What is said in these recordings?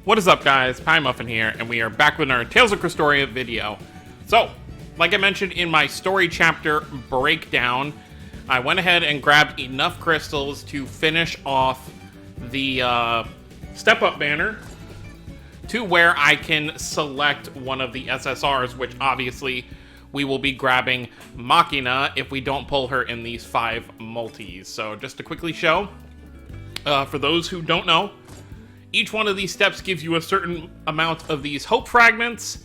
What is up, guys? Pie Muffin here, and we are back with our Tales of Crestoria video. So, like I mentioned in my story chapter breakdown, I went ahead and grabbed enough crystals to finish off the step-up banner to where I can select one of the SSRs, which obviously we will be grabbing MAKINA if we don't pull her in these 5 multis. So, just to quickly show, for those who don't know, each one of these steps gives you a certain amount of these hope fragments,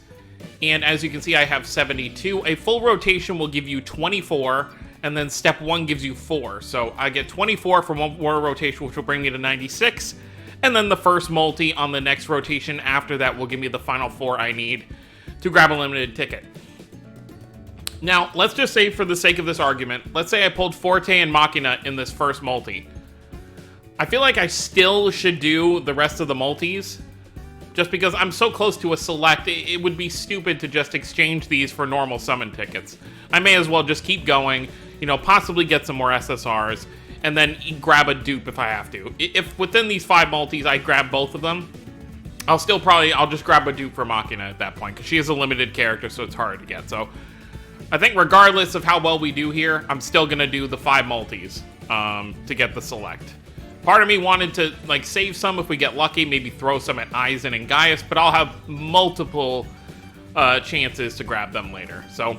and as you can see, I have 72. A full rotation will give you 24, and then step 1 gives you 4. So I get 24 from one more rotation, which will bring me to 96, and then the first multi on the next rotation after that will give me the final 4 I need to grab a limited ticket. Now, let's just say, for the sake of this argument, let's say I pulled Forte and MAKINA in this first multi. I feel like I still should do the rest of the multis, just because I'm so close to a select. It would be stupid to just exchange these for normal summon tickets. I may as well just keep going, you know, possibly get some more SSRs, and then grab a dupe if I have to. If within these 5 multis I grab both of them, I'll just grab a dupe for MAKINA at that point, because she is a limited character, so it's hard to get. So I think regardless of how well we do here, I'm still going to do the 5 multis to get the select. Part of me wanted to, like, save some if we get lucky, maybe throw some at Aizen and Gaius, but I'll have multiple chances to grab them later. So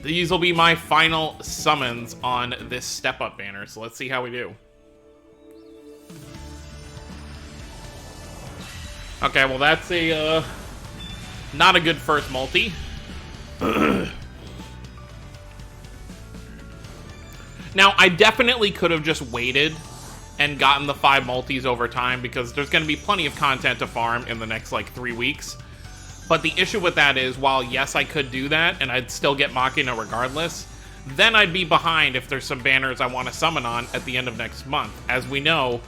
these will be my final summons on this step-up banner, so let's see how we do. Okay, well that's a, not a good first multi. Now, I definitely could have just waited and gotten the 5 multis over time, because there's going to be plenty of content to farm in the next, like, 3 weeks. But the issue with that is, while, yes, I could do that, and I'd still get MAKINA regardless, then I'd be behind if there's some banners I want to summon on at the end of next month. As we know,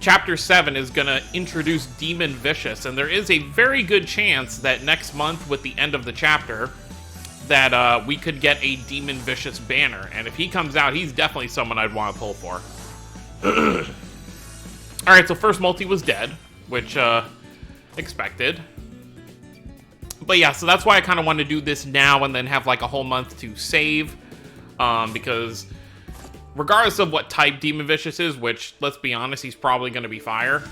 Chapter 7 is going to introduce Demon Vicious, and there is a very good chance that next month, with the end of the chapter, that we could get a Demon Vicious banner. And if he comes out, he's definitely someone I'd want to pull for. Alright, so first multi was dead, which, expected. But yeah, so that's why I kind of want to do this now and then have, like, a whole month to save. Because regardless of what type Demon Vicious is, which, let's be honest, he's probably going to be fire.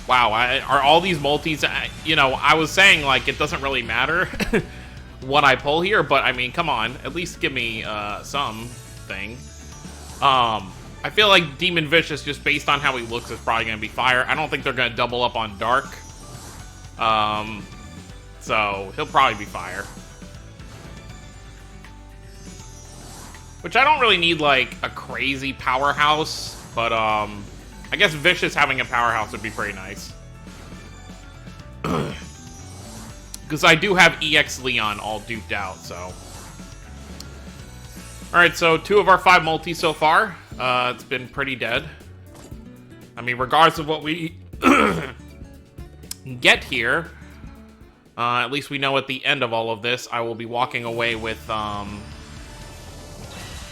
Wow, are all these multis, you know, I was saying, like, it doesn't really matter what I pull here, but, I mean, come on, at least give me something. I feel like Demon Vicious, just based on how he looks, is probably going to be fire. I don't think they're going to double up on Dark. So, he'll probably be fire. Which I don't really need, like, a crazy powerhouse, but, I guess Vicious having a powerhouse would be pretty nice. Because I do have EX Leon all duped out, so. Alright, so 2 of our 5 multis so far. It's been pretty dead. I mean, regardless of what we get here, at least we know at the end of all of this, I will be walking away with,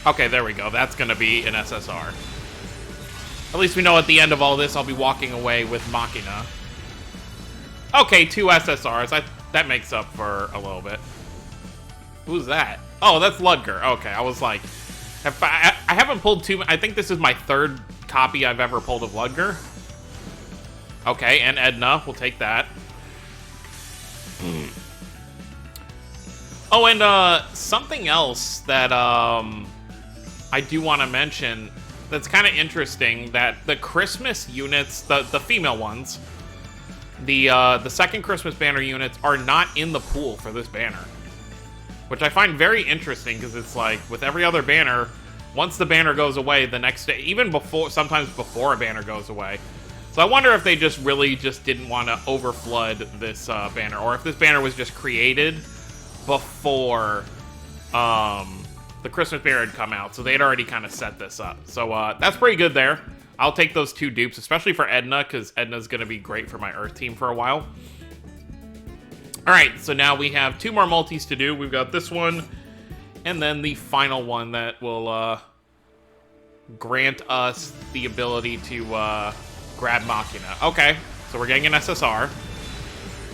okay, there we go. That's going to be an SSR. At least we know at the end of all this, I'll be walking away with MAKINA. Okay, 2 SSRs. That makes up for a little bit. Who's that? Oh, that's Ludger. Okay, I was like, I haven't pulled too. I think this is my 3rd copy I've ever pulled of Ludger. Okay, and Edna. We'll take that. Oh, and something else that I do want to mention. That's kind of interesting, that the Christmas units, the female ones, the second Christmas banner units are not in the pool for this banner. Which I find very interesting, because it's like, with every other banner, once the banner goes away, the next day, even before, sometimes before a banner goes away. So I wonder if they just really just didn't want to overflood this banner, or if this banner was just created before the Christmas banner had come out, so they'd already kind of set this up. So that's pretty good there. I'll take those 2 dupes, especially for Edna, because Edna's going to be great for my Earth team for a while. Alright, so now we have 2 more multis to do. We've got this one, and then the final one that will grant us the ability to grab Makina. Okay, so we're getting an SSR.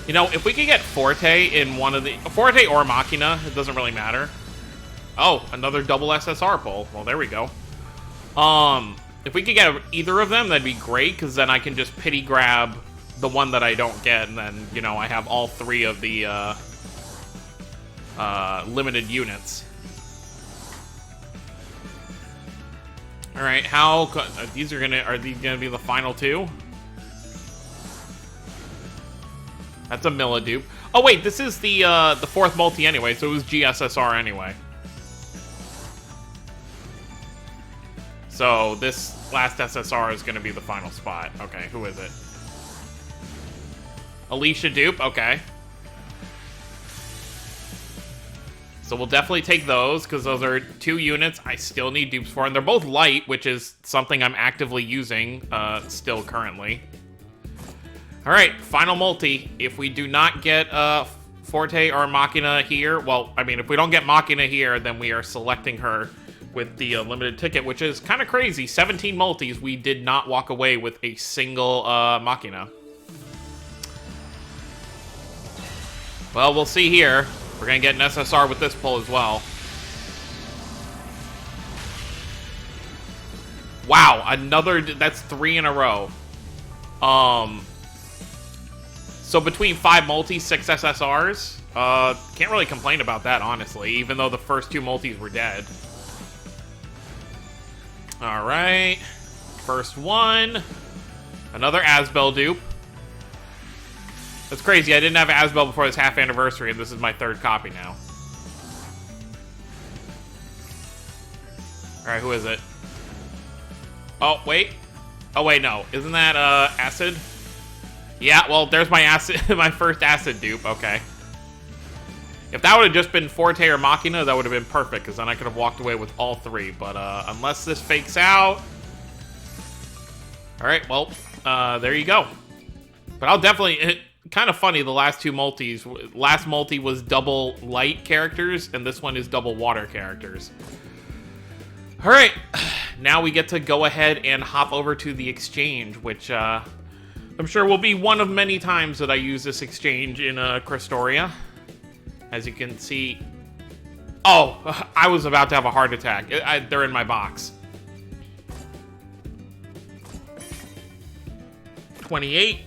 You know, if we could get Forte in one of the... Forte or Makina, it doesn't really matter. Oh, another double SSR pull. Well, there we go. If we could get either of them, that'd be great, because then I can just pity grab the one that I don't get, and then, you know, I have all three of the limited units. All right, how are these gonna be the final two? That's a Millidupe. Oh wait, this is the fourth multi anyway, so it was GSSR anyway. So this last SSR is gonna be the final spot. Okay, who is it? Alicia Dupe. Okay. So we'll definitely take those, because those are 2 units I still need dupes for, and they're both light, which is something I'm actively using still currently. Alright, final multi. If we do not get Forte or Makina here, well, I mean, if we don't get Makina here, then we are selecting her with the limited ticket, which is kind of crazy. 17 multis, we did not walk away with a single Makina. Well, we'll see here. We're going to get an SSR with this pull as well. Wow, another... That's 3 in a row. So between 5 multis, 6 SSRs, can't really complain about that, honestly, even though the first 2 multis were dead. Alright. First one. Another Asbel dupe. That's crazy. I didn't have Asbel before this half anniversary, and this is my 3rd copy now. Alright, who is it? Oh, wait. Oh, wait, no. Isn't that, Acid? Yeah, well, there's my Acid, my first Acid dupe. Okay. If that would have just been Forte or Makina, that would have been perfect, because then I could have walked away with all 3. But, unless this fakes out... Alright, well, there you go. But I'll definitely... Kind of funny, the last 2 multis. Last multi was double light characters, and this one is double water characters. Alright, now we get to go ahead and hop over to the exchange, which I'm sure will be one of many times that I use this exchange in Crestoria. As you can see... Oh, I was about to have a heart attack. They're in my box. 28.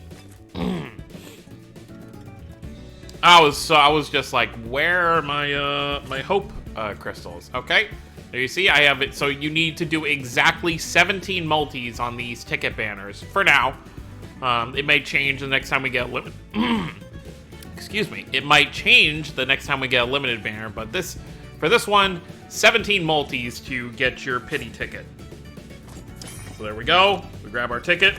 I was just like, where are my my hope crystals? Okay, there you see, I have it. So you need to do exactly 17 multis on these ticket banners for now. It may change the next time we get a limit. Excuse me. It might change the next time we get a limited banner, but for this one, 17 multis to get your pity ticket. So there we go. We grab our ticket.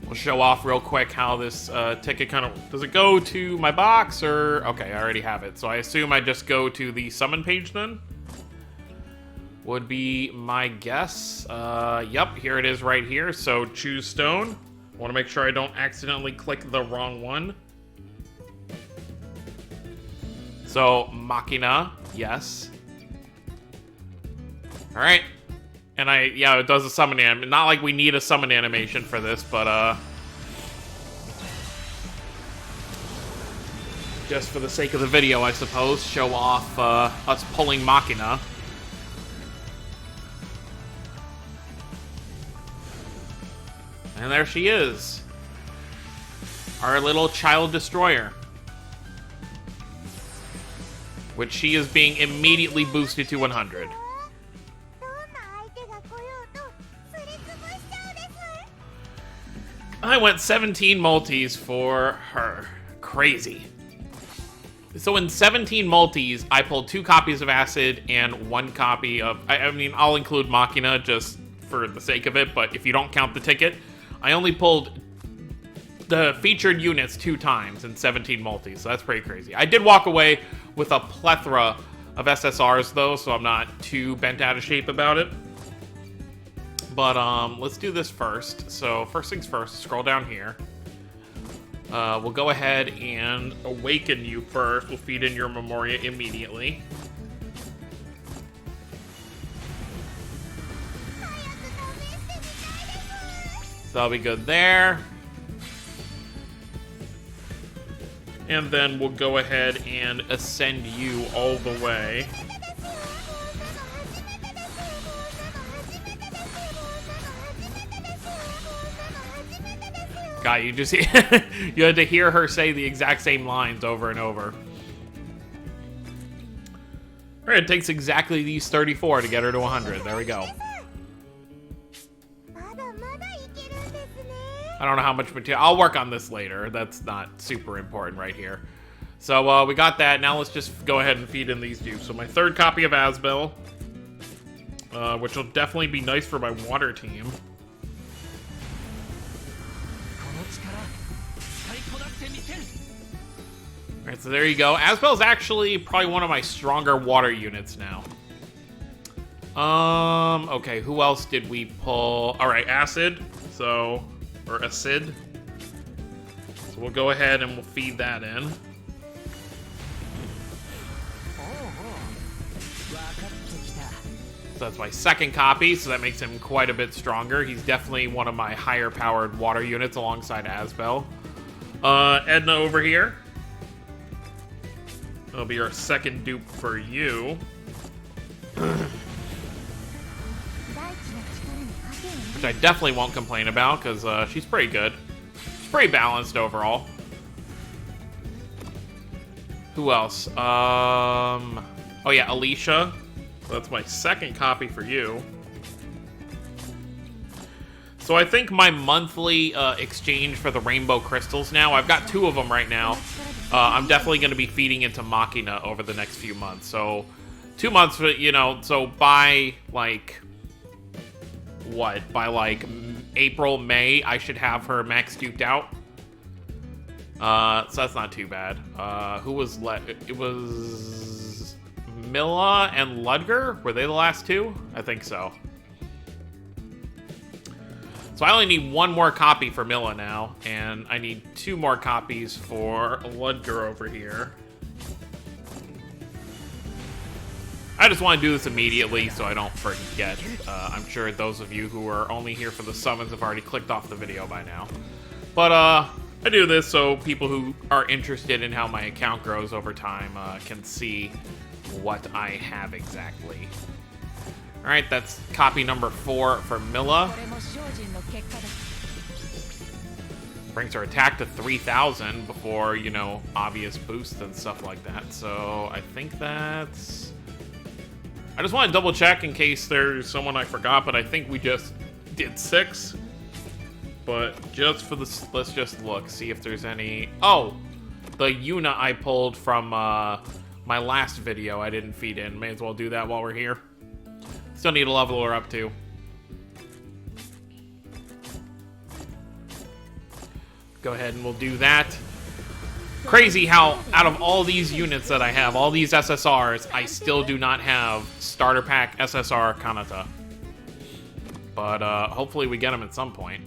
We'll show off real quick how this ticket kind of... Does it go to my box or... Okay, I already have it. So I assume I just go to the summon page then? Would be my guess. Yep, here it is right here. So choose stone. I want to make sure I don't accidentally click the wrong one. So Makina, yes. All right. And yeah, it does a summon animation. Not like we need a summon animation for this, but just for the sake of the video, I suppose, show off us pulling Makina. And there she is. Our little child destroyer. Which she is being immediately boosted to 100. I went 17 multis for her. Crazy. So in 17 multis, I pulled 2 copies of Acid and 1 copy of... I mean, I'll include Makina just for the sake of it, but if you don't count the ticket, I only pulled the featured units 2 times in 17 multis, so that's pretty crazy. I did walk away with a plethora of SSRs, though, so I'm not too bent out of shape about it. But let's do this first. So first things first, scroll down here. We'll go ahead and awaken you first. We'll feed in your Memoria immediately. So that'll be good there. And then we'll go ahead and ascend you all the way. God, you just you had to hear her say the exact same lines over and over. All right, it takes exactly these 34 to get her to 100. There we go. I don't know how much material. I'll work on this later. That's not super important right here. So we got that. Now let's just go ahead and feed in these dupes. So my third copy of Asbel, which will definitely be nice for my water team. Alright, so there you go. Asbel's actually probably one of my stronger water units now. Okay, who else did we pull? Alright, Acid. So, or Acid. So we'll go ahead and we'll feed that in. So that's my second copy, so that makes him quite a bit stronger. He's definitely one of my higher powered water units alongside Asbel. Edna over here. That'll be our second dupe for you. Which I definitely won't complain about, because she's pretty good. She's pretty balanced overall. Who else? Oh yeah, Alicia. That's my second copy for you. So I think my monthly exchange for the rainbow crystals now, I've got 2 of them right now. I'm definitely going to be feeding into MAKINA over the next few months. So 2 months, you know, so by like, what? By like April, May, I should have her max duped out. So that's not too bad. Who was it was Milla and Ludger? Were they the last 2? I think so. So I only need 1 more copy for Milla now, and I need 2 more copies for Ludger over here. I just want to do this immediately so I don't forget. I'm sure those of you who are only here for the summons have already clicked off the video by now. But I do this so people who are interested in how my account grows over time can see what I have exactly. Alright, that's copy number 4 for Milla. Brings her attack to 3,000 before, you know, obvious boosts and stuff like that. So I think that's... I just want to double check in case there's someone I forgot, but I think we just did 6. But just for this, let's just look, see if there's any... Oh! The Yuna I pulled from my last video I didn't feed in. May as well do that while we're here. Still need to level her up too. Go ahead and we'll do that. Crazy how out of all these units that I have, all these SSRs, I still do not have starter pack SSR Kanata. But hopefully we get them at some point.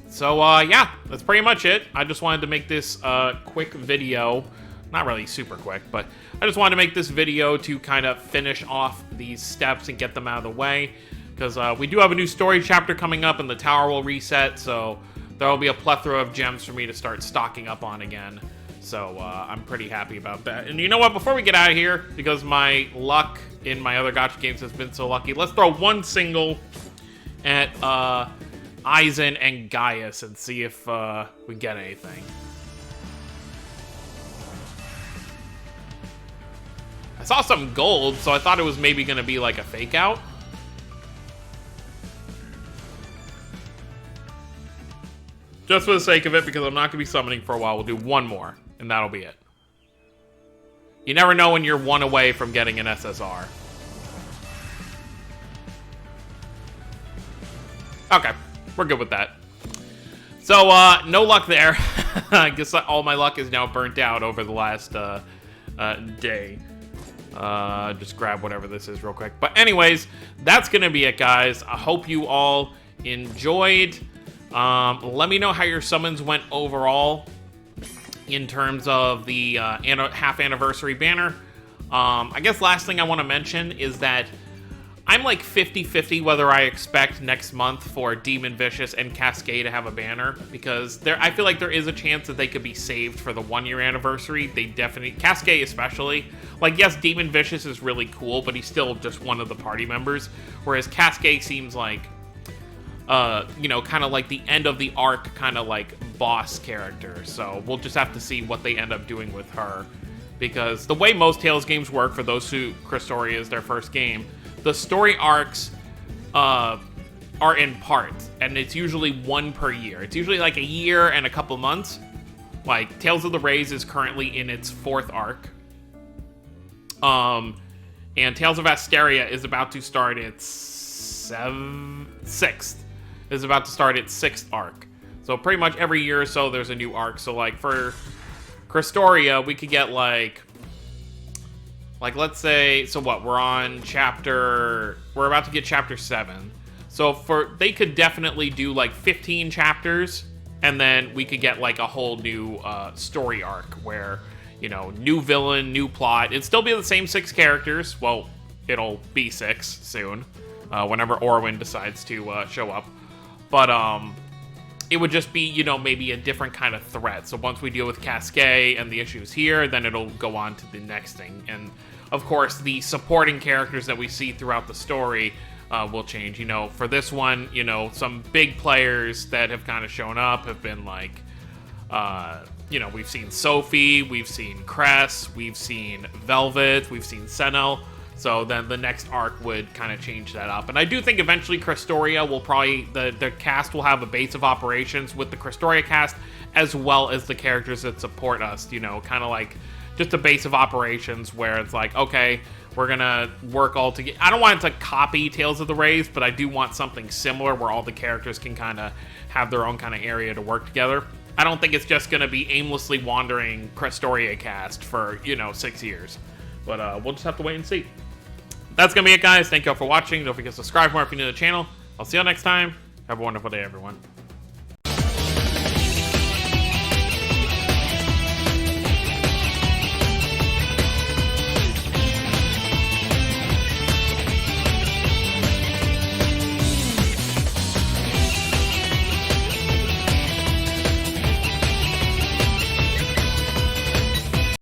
So yeah, that's pretty much it. I just wanted to make this quick video. Not really super quick, but I just wanted to make this video to kind of finish off these steps and get them out of the way. Because we do have a new story chapter coming up and the tower will reset, so there will be a plethora of gems for me to start stocking up on again. So I'm pretty happy about that. And you know what? Before we get out of here, because my luck in my other gacha games has been so lucky, let's throw 1 single at Aizen and Gaius and see if we get anything. I saw some gold, so I thought it was maybe going to be like a fake out. Just for the sake of it, because I'm not going to be summoning for a while, we'll do 1 more, and that'll be it. You never know when you're 1 away from getting an SSR. Okay, we're good with that. So, no luck there. I guess all my luck is now burnt out over the last day. Just grab whatever this is real quick. But anyways, that's going to be it, guys. I hope you all enjoyed. Let me know how your summons went overall in terms of the half anniversary banner. I guess last thing I want to mention is that I'm like 50-50 whether I expect next month for Demon Vicious and Cascade to have a banner, because I feel like there is a chance that they could be saved for the 1-year anniversary. They definitely, Cascade especially. Like, yes, Demon Vicious is really cool, but he's still just one of the party members, whereas Cascade seems like, you know, kind of like the end of the arc, kind of like boss character. So we'll just have to see what they end up doing with her, because the way most Tales games work, for those who Crestoria is their first game, the story arcs are in parts, and it's usually one per year. It's usually like a year and a couple months. Like, Tales of the Rays is currently in its 4th arc. And Tales of Asteria is about to start its 6th. Is about to start its 6th arc. So pretty much every year or so there's a new arc. So like for Crestoria, we could get like let's say, so what, we're about to get chapter 7. So they could definitely do like 15 chapters, and then we could get like a whole new story arc where, you know, new villain, new plot. It'd still be the same 6 characters. Well, it'll be 6 soon, whenever Orwin decides to show up. But it would just be, you know, maybe a different kind of threat. So once we deal with Cascade and the issues here, then it'll go on to the next thing. And of course, the supporting characters that we see throughout the story will change. You know, for this one, you know, some big players that have kind of shown up have been like, you know, we've seen Sophie, we've seen Cress, we've seen Velvet, we've seen Senel. So then the next arc would kind of change that up. And I do think eventually Crestoria will probably, the cast will have a base of operations with the Crestoria cast, as well as the characters that support us, you know, kind of like just a base of operations where it's like, okay, we're gonna work all together. I don't want it to copy Tales of the Rays, but I do want something similar where all the characters can kind of have their own kind of area to work together. I don't think it's just gonna be aimlessly wandering Crestoria cast for, you know, 6 years. But we'll just have to wait and see. That's gonna be it, guys. Thank you all for watching. Don't forget to subscribe for more if you're new to the channel. I'll see you all next time. Have a wonderful day, everyone.